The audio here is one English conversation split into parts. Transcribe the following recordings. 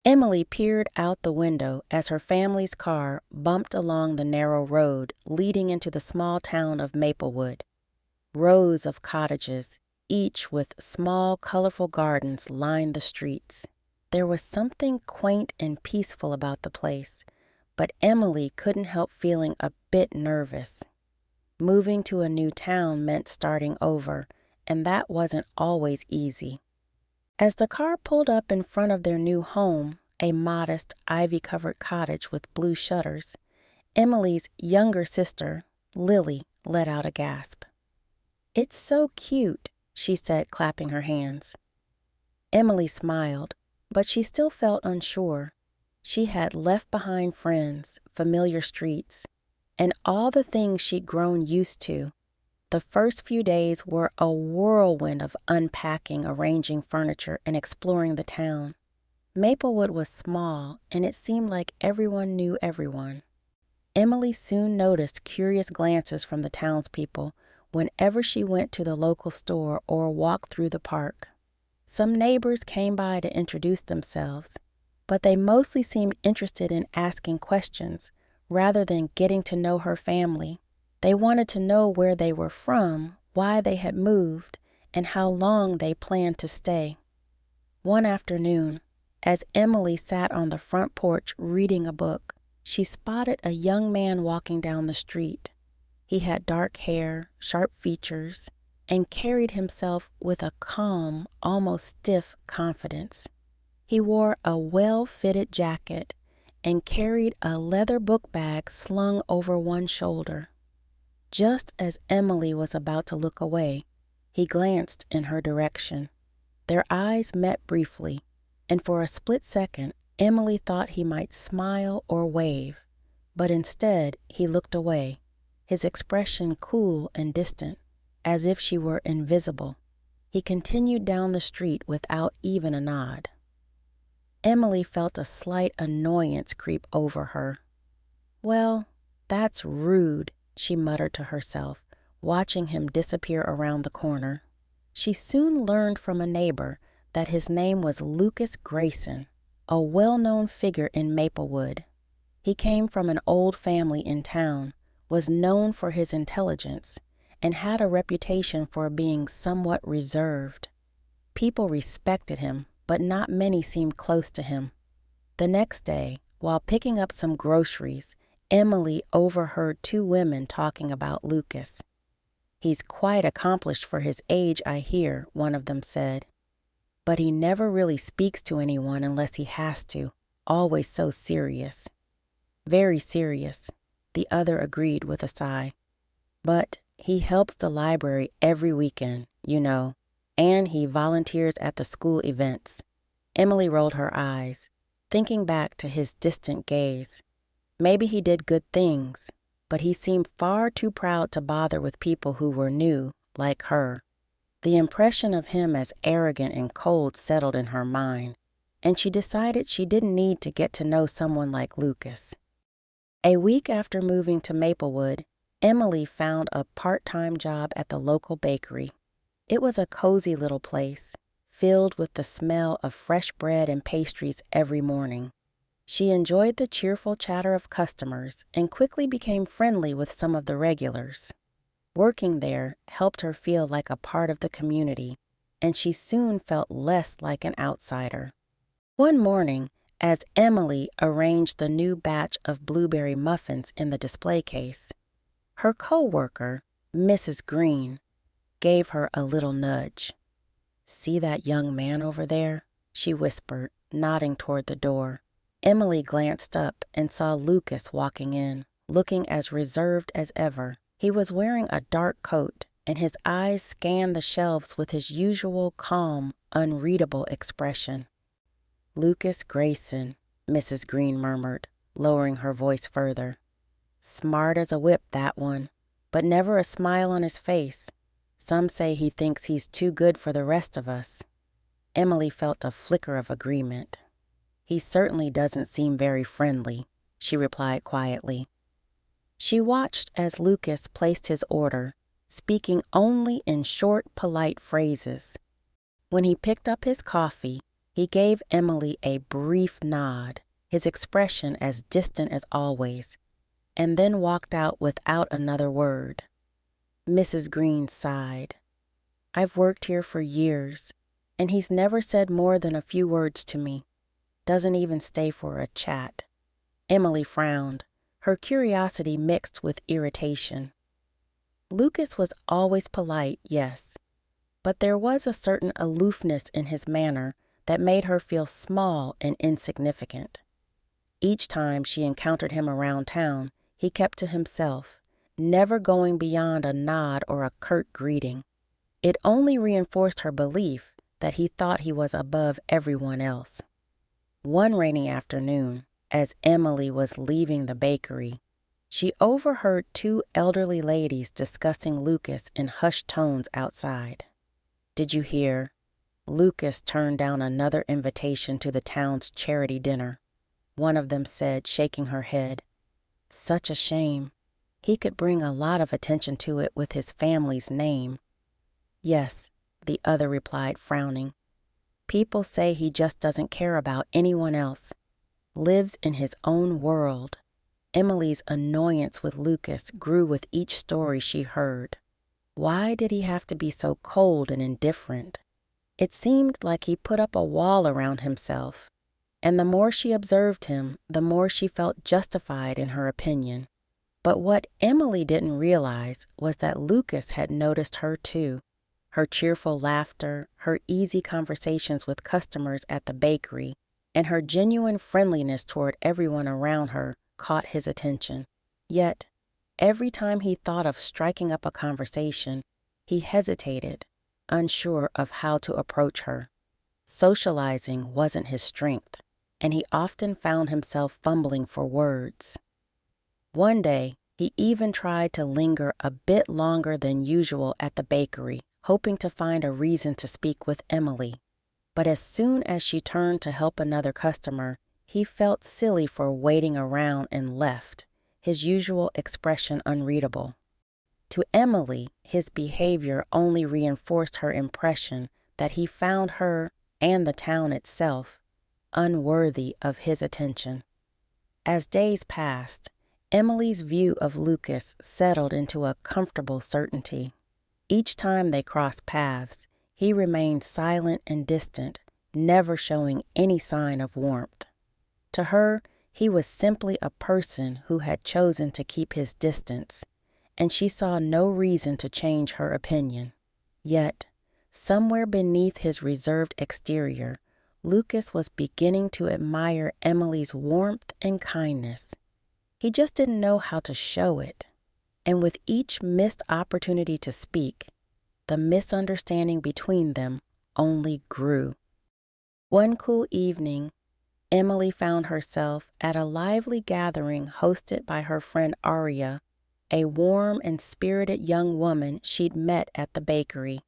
Emily peered out the window as her family's car bumped along the narrow road leading into the small town of Maplewood. Rows of cottages, each with small, colorful gardens, lined the streets. There was something quaint and peaceful about the place, but Emily couldn't help feeling a bit nervous. Moving to a new town meant starting over, and that wasn't always easy. As the car pulled up in front of their new home, a modest, ivy-covered cottage with blue shutters, Emily's younger sister, Lily, let out a gasp. "It's so cute," she said, clapping her hands. Emily smiled, but she still felt unsure. She had left behind friends, familiar streets, and all the things she'd grown used to. The first few days were a whirlwind of unpacking, arranging furniture, and exploring the town. Maplewood was small, and it seemed like everyone knew everyone. Emily soon noticed curious glances from the townspeople whenever she went to the local store or walked through the park. Some neighbors came by to introduce themselves, but they mostly seemed interested in asking questions rather than getting to know her family. They wanted to know where they were from, why they had moved, and how long they planned to stay. One afternoon, as Emily sat on the front porch reading a book, she spotted a young man walking down the street. He had dark hair, sharp features, and carried himself with a calm, almost stiff confidence. He wore a well-fitted jacket and carried a leather book bag slung over one shoulder. Just as Emily was about to look away, he glanced in her direction. Their eyes met briefly, and for a split second, Emily thought he might smile or wave, but instead he looked away, his expression cool and distant, as if she were invisible. He continued down the street without even a nod. Emily felt a slight annoyance creep over her. "Well, that's rude," she muttered to herself, watching him disappear around the corner. She soon learned from a neighbor that his name was Lucas Grayson, a well-known figure in Maplewood. He came from an old family in town, was known for his intelligence, and had a reputation for being somewhat reserved. People respected him, but not many seemed close to him. The next day, while picking up some groceries, Emily overheard two women talking about Lucas. "He's quite accomplished for his age, I hear," one of them said. "But he never really speaks to anyone unless he has to, always so serious." "Very serious," the other agreed with a sigh. "But he helps the library every weekend, you know, and he volunteers at the school events." Emily rolled her eyes, thinking back to his distant gaze. Maybe he did good things, but he seemed far too proud to bother with people who were new, like her. The impression of him as arrogant and cold settled in her mind, and she decided she didn't need to get to know someone like Lucas. A week after moving to Maplewood, Emily found a part-time job at the local bakery. It was a cozy little place, filled with the smell of fresh bread and pastries every morning. She enjoyed the cheerful chatter of customers and quickly became friendly with some of the regulars. Working there helped her feel like a part of the community, and she soon felt less like an outsider. One morning, as Emily arranged the new batch of blueberry muffins in the display case, her co-worker, Mrs. Green, gave her a little nudge. "See that young man over there?" she whispered, nodding toward the door. Emily glanced up and saw Lucas walking in, looking as reserved as ever. He was wearing a dark coat, and his eyes scanned the shelves with his usual calm, unreadable expression. "Lucas Grayson," Mrs. Green murmured, lowering her voice further. "Smart as a whip, that one, but never a smile on his face. Some say he thinks he's too good for the rest of us." Emily felt a flicker of agreement. "He certainly doesn't seem very friendly," she replied quietly. She watched as Lucas placed his order, speaking only in short, polite phrases. When he picked up his coffee, He gave Emily a brief nod, his expression as distant as always, and then walked out without another word. Mrs. Green sighed. I've worked here for years, and he's never said more than a few words to me. Doesn't even stay for a chat. Emily frowned, her curiosity mixed with irritation. Lucas was always polite, yes, but there was a certain aloofness in his manner that made her feel small and insignificant. Each time she encountered him around town, he kept to himself, never going beyond a nod or a curt greeting. It only reinforced her belief that he thought he was above everyone else. One rainy afternoon, as Emily was leaving the bakery, she overheard two elderly ladies discussing Lucas in hushed tones outside. Did you hear? Lucas turned down another invitation to the town's charity dinner. One of them said, shaking her head. Such a shame. He could bring a lot of attention to it with his family's name. Yes, the other replied, frowning. People say he just doesn't care about anyone else. Lives in his own world. Emily's annoyance with Lucas grew with each story she heard. Why did he have to be so cold and indifferent? It seemed like he put up a wall around himself, and the more she observed him, the more she felt justified in her opinion. But what Emily didn't realize was that Lucas had noticed her too. Her cheerful laughter, her easy conversations with customers at the bakery, and her genuine friendliness toward everyone around her caught his attention. Yet, every time he thought of striking up a conversation, he hesitated, unsure of how to approach her. Socializing wasn't his strength, and he often found himself fumbling for words. One day, he even tried to linger a bit longer than usual at the bakery, hoping to find a reason to speak with Emily. But as soon as she turned to help another customer, he felt silly for waiting around and left, his usual expression unreadable. To Emily, his behavior only reinforced her impression that he found her, and the town itself, unworthy of his attention. As days passed, Emily's view of Lucas settled into a comfortable certainty. Each time they crossed paths, he remained silent and distant, never showing any sign of warmth. To her, he was simply a person who had chosen to keep his distance, and she saw no reason to change her opinion. Yet, somewhere beneath his reserved exterior, Lucas was beginning to admire Emily's warmth and kindness. He just didn't know how to show it. And with each missed opportunity to speak, the misunderstanding between them only grew. One cool evening, Emily found herself at a lively gathering hosted by her friend Aria, a warm and spirited young woman she'd met at the bakery.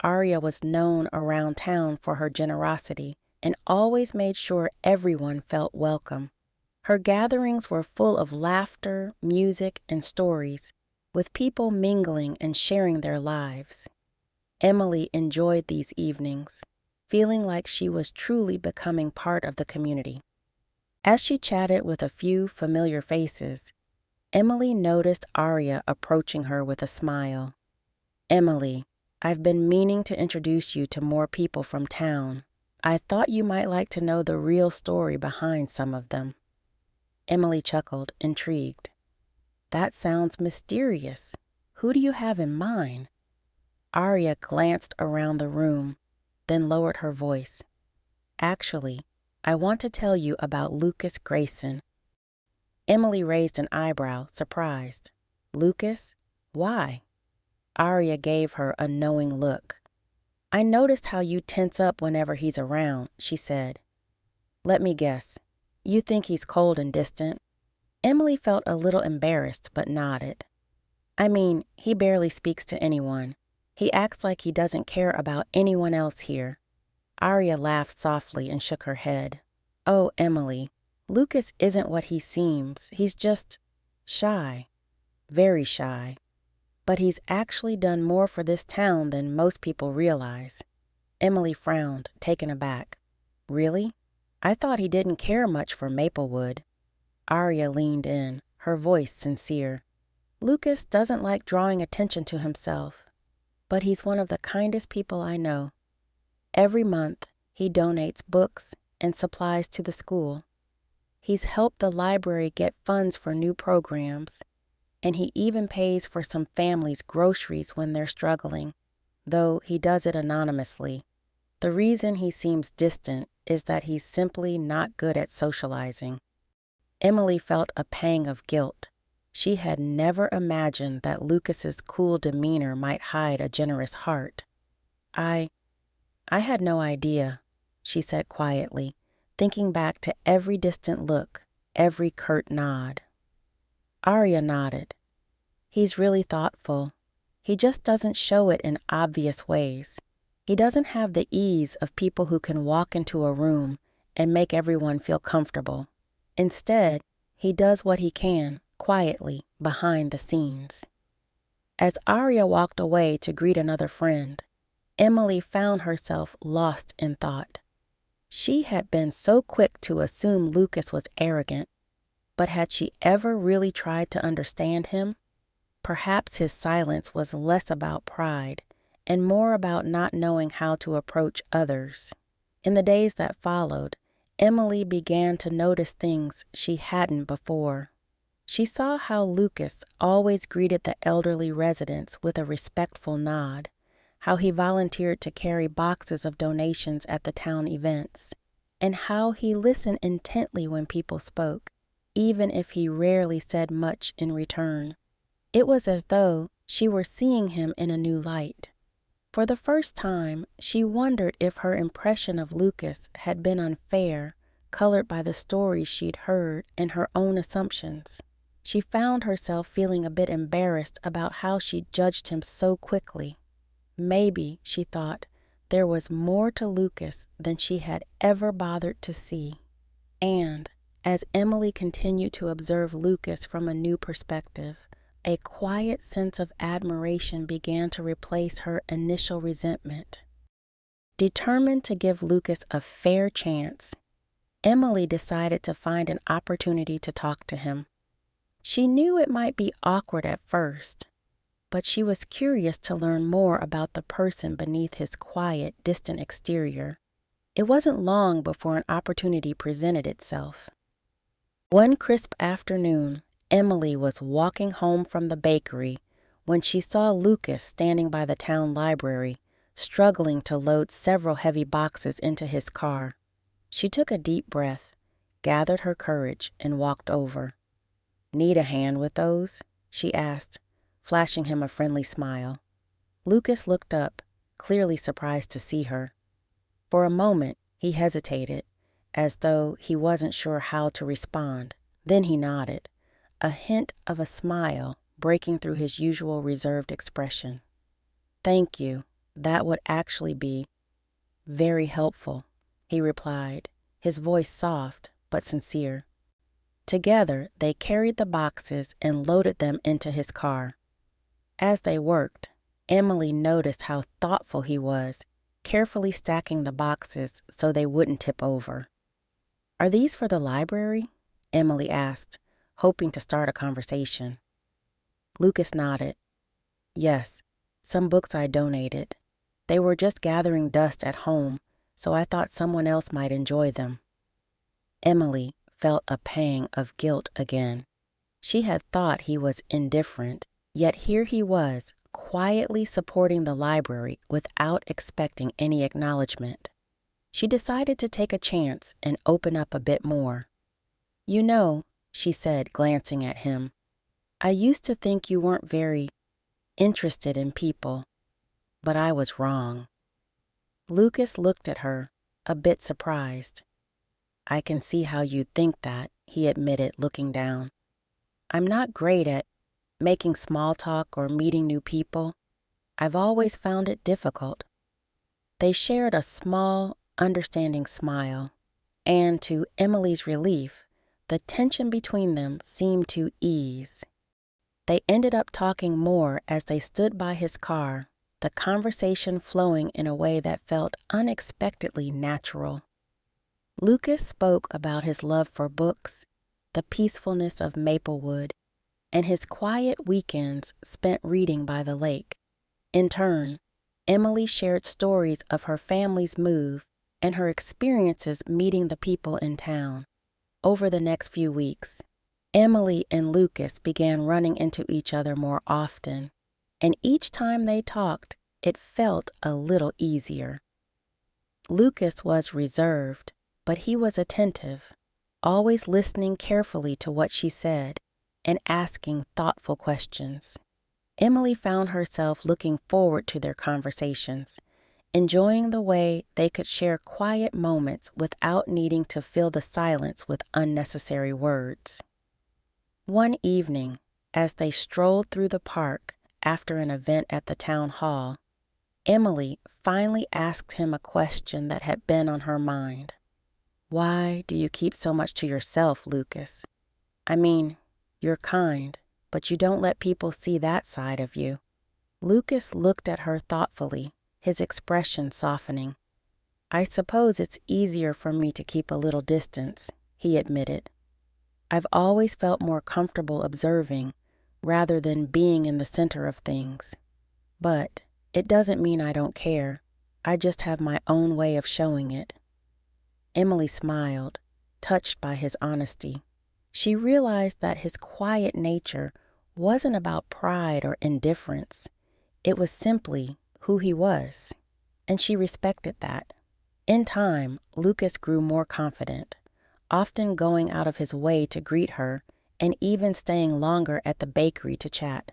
Aria was known around town for her generosity and always made sure everyone felt welcome. Her gatherings were full of laughter, music, and stories, with people mingling and sharing their lives. Emily enjoyed these evenings, feeling like she was truly becoming part of the community. As she chatted with a few familiar faces, Emily noticed Aria approaching her with a smile. Emily, I've been meaning to introduce you to more people from town. I thought you might like to know the real story behind some of them. Emily chuckled, intrigued. That sounds mysterious. Who do you have in mind? Aria glanced around the room, then lowered her voice. Actually, I want to tell you about Lucas Grayson. Emily raised an eyebrow, surprised. Lucas? Why? Aria gave her a knowing look. I noticed how you tense up whenever he's around, she said. Let me guess. You think he's cold and distant? Emily felt a little embarrassed, but nodded. I mean, he barely speaks to anyone. He acts like he doesn't care about anyone else here. Aria laughed softly and shook her head. Oh, Emily, Lucas isn't what he seems. He's just shy. Very shy. But he's actually done more for this town than most people realize. Emily frowned, taken aback. Really? I thought he didn't care much for Maplewood. Arya leaned in, her voice sincere. Lucas doesn't like drawing attention to himself, but he's one of the kindest people I know. Every month, he donates books and supplies to the school. He's helped the library get funds for new programs, and he even pays for some families' groceries when they're struggling, though he does it anonymously. The reason he seems distant is that he's simply not good at socializing. Emily felt a pang of guilt. She had never imagined that Lucas's cool demeanor might hide a generous heart. I had no idea, she said quietly, thinking back to every distant look, every curt nod. Arya nodded. He's really thoughtful. He just doesn't show it in obvious ways. He doesn't have the ease of people who can walk into a room and make everyone feel comfortable. Instead, he does what he can, quietly, behind the scenes. As Arya walked away to greet another friend, Emily found herself lost in thought. She had been so quick to assume Lucas was arrogant, but had she ever really tried to understand him? Perhaps his silence was less about pride and more about not knowing how to approach others. In the days that followed, Emily began to notice things she hadn't before. She saw how Lucas always greeted the elderly residents with a respectful nod, how he volunteered to carry boxes of donations at the town events, and how he listened intently when people spoke, even if he rarely said much in return. It was as though she were seeing him in a new light. For the first time, she wondered if her impression of Lucas had been unfair, colored by the stories she'd heard and her own assumptions. She found herself feeling a bit embarrassed about how she judged him so quickly. Maybe, she thought, there was more to Lucas than she had ever bothered to see. And, as Emily continued to observe Lucas from a new perspective, a quiet sense of admiration began to replace her initial resentment. Determined to give Lucas a fair chance, Emily decided to find an opportunity to talk to him. She knew it might be awkward at first, but she was curious to learn more about the person beneath his quiet, distant exterior. It wasn't long before an opportunity presented itself. One crisp afternoon, Emily was walking home from the bakery when she saw Lucas standing by the town library, struggling to load several heavy boxes into his car. She took a deep breath, gathered her courage, and walked over. "Need a hand with those?" she asked, flashing him a friendly smile. Lucas looked up, clearly surprised to see her. For a moment, he hesitated, as though he wasn't sure how to respond. Then he nodded, a hint of a smile breaking through his usual reserved expression. "Thank you. That would actually be very helpful," he replied, his voice soft but sincere. Together, they carried the boxes and loaded them into his car. As they worked, Emily noticed how thoughtful he was, carefully stacking the boxes so they wouldn't tip over. "Are these for the library?" Emily asked, hoping to start a conversation. Lucas nodded. "Yes, some books I donated. They were just gathering dust at home, so I thought someone else might enjoy them." Emily felt a pang of guilt again. She had thought he was indifferent, yet here he was, quietly supporting the library without expecting any acknowledgement. She decided to take a chance and open up a bit more. "You know," she said, glancing at him, "I used to think you weren't very interested in people, but I was wrong." Lucas looked at her, a bit surprised. "I can see how you'd think that," he admitted, looking down. "I'm not great at making small talk or meeting new people. I've always found it difficult." They shared a small, understanding smile, and to Emily's relief, the tension between them seemed to ease. They ended up talking more as they stood by his car, the conversation flowing in a way that felt unexpectedly natural. Lucas spoke about his love for books, the peacefulness of Maplewood, and his quiet weekends spent reading by the lake. In turn, Emily shared stories of her family's move and her experiences meeting the people in town. Over the next few weeks, Emily and Lucas began running into each other more often, and each time they talked, it felt a little easier. Lucas was reserved, but he was attentive, always listening carefully to what she said and asking thoughtful questions. Emily found herself looking forward to their conversations, enjoying the way they could share quiet moments without needing to fill the silence with unnecessary words. One evening, as they strolled through the park after an event at the town hall, Emily finally asked him a question that had been on her mind. "Why do you keep so much to yourself, Lucas? I mean, you're kind, but you don't let people see that side of you." Lucas looked at her thoughtfully, his expression softening. "I suppose it's easier for me to keep a little distance," he admitted. "I've always felt more comfortable observing rather than being in the center of things. But it doesn't mean I don't care. I just have my own way of showing it." Emily smiled, touched by his honesty. She realized that his quiet nature wasn't about pride or indifference. It was simply who he was, and she respected that. In time, Lucas grew more confident, often going out of his way to greet her and even staying longer at the bakery to chat.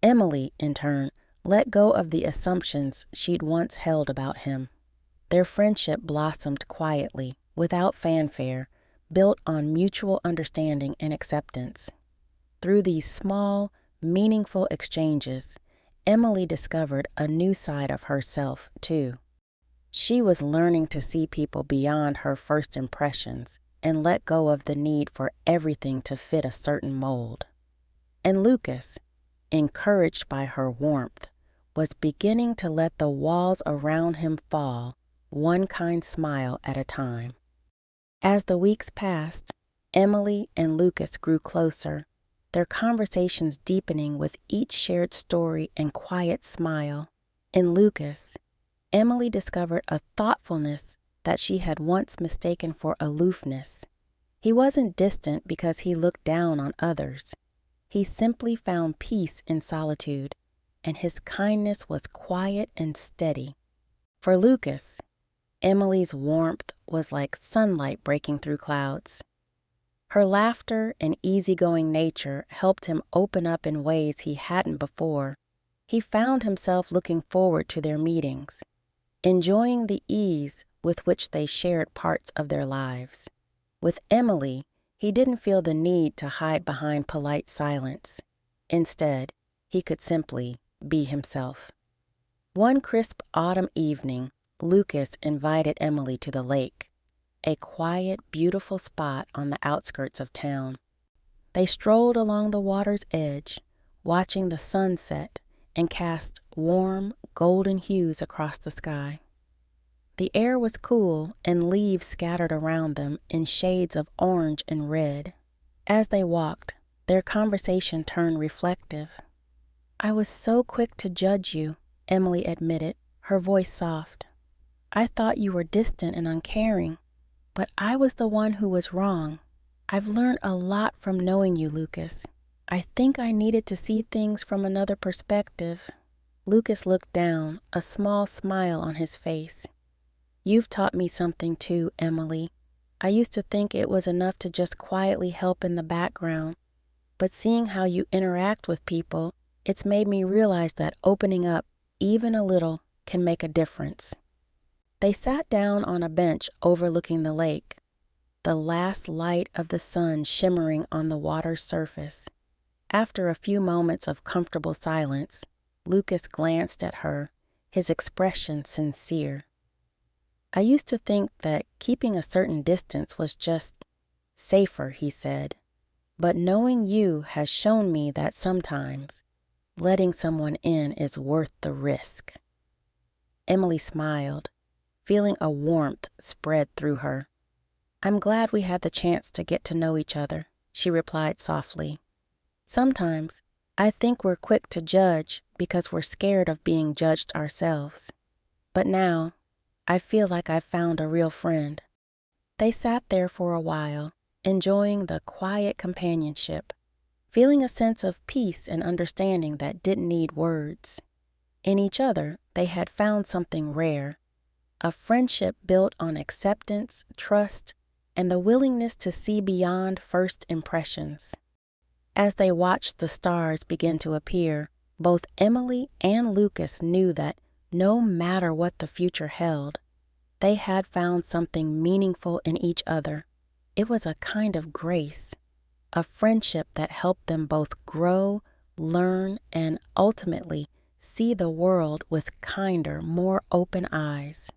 Emily, in turn, let go of the assumptions she'd once held about him. Their friendship blossomed quietly, without fanfare, built on mutual understanding and acceptance. Through these small, meaningful exchanges, Emily discovered a new side of herself, too. She was learning to see people beyond her first impressions and let go of the need for everything to fit a certain mold. And Lucas, encouraged by her warmth, was beginning to let the walls around him fall, one kind smile at a time. As the weeks passed, Emily and Lucas grew closer, their conversations deepening with each shared story and quiet smile. In Lucas, Emily discovered a thoughtfulness that she had once mistaken for aloofness. He wasn't distant because he looked down on others. He simply found peace in solitude, and his kindness was quiet and steady. For Lucas, Emily's warmth was like sunlight breaking through clouds. Her laughter and easygoing nature helped him open up in ways he hadn't before. He found himself looking forward to their meetings, enjoying the ease with which they shared parts of their lives. With Emily, he didn't feel the need to hide behind polite silence. Instead, he could simply be himself. One crisp autumn evening, Lucas invited Emily to the lake, a quiet, beautiful spot on the outskirts of town. They strolled along the water's edge, watching the sun set and cast warm, golden hues across the sky. The air was cool and leaves scattered around them in shades of orange and red. As they walked, their conversation turned reflective. "I was so quick to judge you," Emily admitted, her voice soft. "I thought you were distant and uncaring, but I was the one who was wrong. I've learned a lot from knowing you, Lucas. I think I needed to see things from another perspective." Lucas looked down, a small smile on his face. "You've taught me something too, Emily. I used to think it was enough to just quietly help in the background, but seeing how you interact with people, it's made me realize that opening up, even a little, can make a difference." They sat down on a bench overlooking the lake, the last light of the sun shimmering on the water's surface. After a few moments of comfortable silence, Lucas glanced at her, his expression sincere. "I used to think that keeping a certain distance was just safer," he said, "but knowing you has shown me that sometimes letting someone in is worth the risk." Emily smiled, feeling a warmth spread through her. "I'm glad we had the chance to get to know each other," she replied softly. "Sometimes I think we're quick to judge because we're scared of being judged ourselves. But now I feel like I've found a real friend." They sat there for a while, enjoying the quiet companionship, feeling a sense of peace and understanding that didn't need words. In each other, they had found something rare, a friendship built on acceptance, trust, and the willingness to see beyond first impressions. As they watched the stars begin to appear, both Emily and Lucas knew that no matter what the future held, they had found something meaningful in each other. It was a kind of grace, a friendship that helped them both grow, learn, and ultimately see the world with kinder, more open eyes.